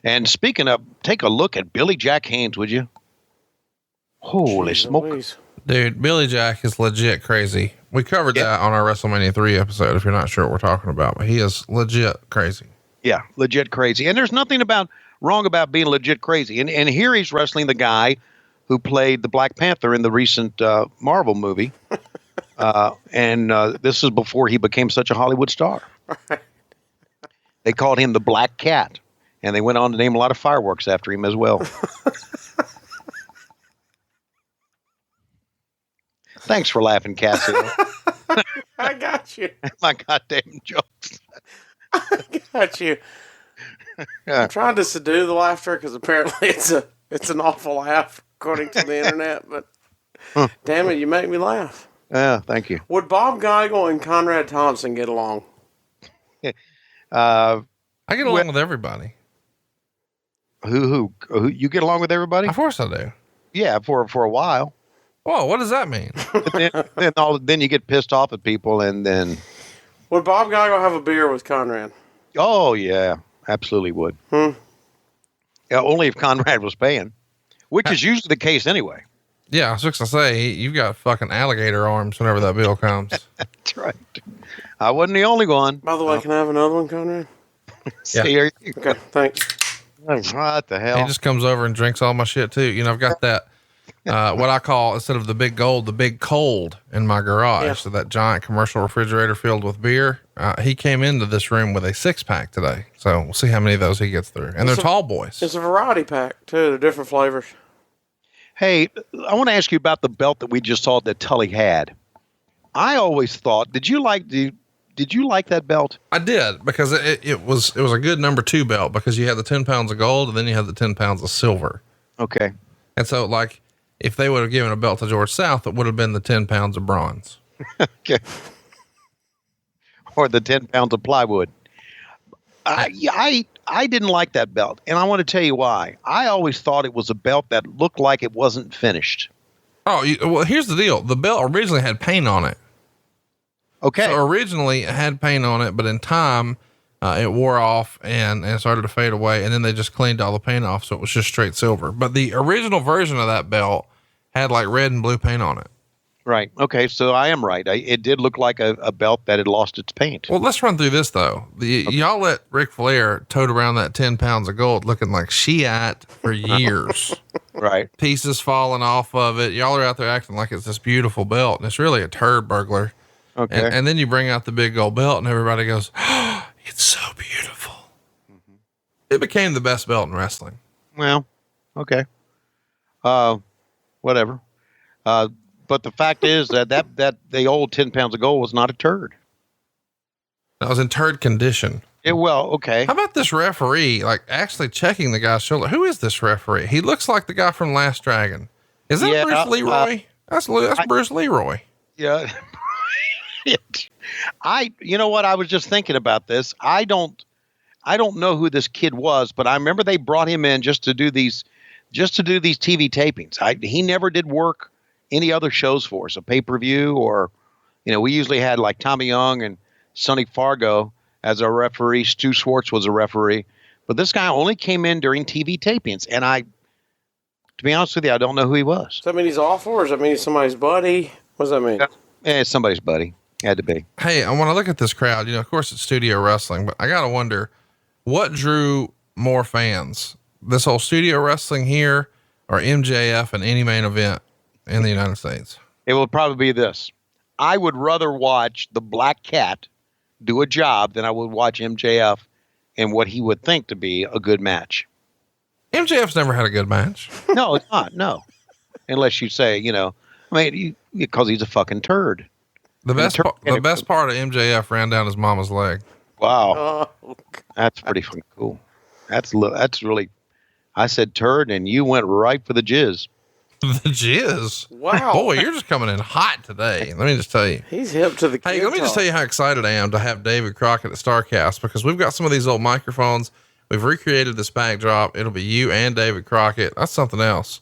And speaking of, take a look at Billy Jack Haynes, would you? Holy smoke. Louise. Dude, Billy Jack is legit crazy. We covered that on our WrestleMania 3 episode, if you're not sure what we're talking about, but he is legit crazy. Yeah, legit crazy. And there's nothing wrong about being legit crazy. And here he's wrestling the guy who played the Black Panther in the recent Marvel movie. And this is before he became such a Hollywood star. Right. They called him the Black Cat, and they went on to name a lot of fireworks after him as well. Thanks for laughing, Cassie. I got you. My goddamn jokes. I got you. I'm trying to subdue the laughter because apparently it's an awful laugh according to the internet. But damn it, you make me laugh. Yeah, thank you. Would Bob Geigel and Conrad Thompson get along? I get along with everybody. Who you get along with everybody? Of course I do. Yeah, for a while. Whoa, what does that mean? then you get pissed off at people, and then. Would Bob Geigel have a beer with Conrad? Oh yeah, absolutely would. Yeah, only if Conrad was paying, which is usually the case anyway. Yeah, I was just gonna say you've got fucking alligator arms whenever that bill comes. That's right. I wasn't the only one. By the way, can I have another one, Conrad? Yeah. Here you go. Okay, thanks. What the hell? He just comes over and drinks all my shit too. You know, I've got that. What I call, instead of the big gold, the big cold in my garage. Yeah. So that giant commercial refrigerator filled with beer. He came into this room with a 6-pack today. So we'll see how many of those he gets through. And they're tall boys. It's a variety pack too. They're different flavors. Hey, I want to ask you about the belt that we just saw that Tully had. I always thought, did you like that belt? I did, because it was a good number 2 belt, because you had the 10 pounds of gold and then you had the 10 pounds of silver. Okay. And so, like, if they would have given a belt to George South, it would have been the 10 pounds of bronze. Okay. Or the 10 pounds of plywood. I didn't like that belt, and I want to tell you why. I always thought it was a belt that looked like it wasn't finished. Oh, well, here's the deal. The belt originally had paint on it. Okay. So originally it had paint on it, but in time, it wore off and started to fade away. And then they just cleaned all the paint off. So it was just straight silver, but the original version of that belt had like red and blue paint on it. Right. Okay. So I am right. It did look like a belt that had lost its paint. Well, let's run through this though. Y'all let Ric Flair tote around that 10 pounds of gold looking like Shiite for years. Right. Pieces falling off of it. Y'all are out there acting like it's this beautiful belt, and it's really a turd burglar. Okay. And then you bring out the big gold belt and everybody goes, oh, it's so beautiful. Mm-hmm. It became the best belt in wrestling. Well, okay. Whatever. But the fact is that the old 10 pounds of gold was not a turd. That was in turd condition. Okay. How about this referee, like actually checking the guy's shoulder? Who is this referee? He looks like the guy from Last Dragon. Is that Bruce Leroy? That's Bruce Leroy. Yeah. You know what? I was just thinking about this. I don't know who this kid was, but I remember they brought him in just to do these TV tapings. He never did work any other shows for us, a pay-per-view, or, we usually had like Tommy Young and Sonny Fargo as our referee. Stu Schwartz was a referee, but this guy only came in during TV tapings. And to be honest with you, I don't know who he was. Does that mean he's awful, or does that mean he's somebody's buddy? What does that mean? Yeah, it's somebody's buddy. Had to be. Hey, I want to look at this crowd. Of course it's studio wrestling, but I got to wonder what drew more fans, this whole studio wrestling here or MJF in any main event in the United States. It will probably be this. I would rather watch the Black Cat do a job than I would watch MJF in what he would think to be a good match. MJF's never had a good match. No, it's not. No. Unless you say, because he's a fucking turd. The best part of MJF ran down his mama's leg. Wow. Oh, that's pretty fucking cool. That's really, I said turd and you went right for the jizz. The jizz. Wow. Boy, you're just coming in hot today. Let me just tell you. He's hip to the Hey, let me just tell you how excited I am to have David Crockett at Starrcast, because we've got some of these old microphones. We've recreated this backdrop. It'll be you and David Crockett. That's something else.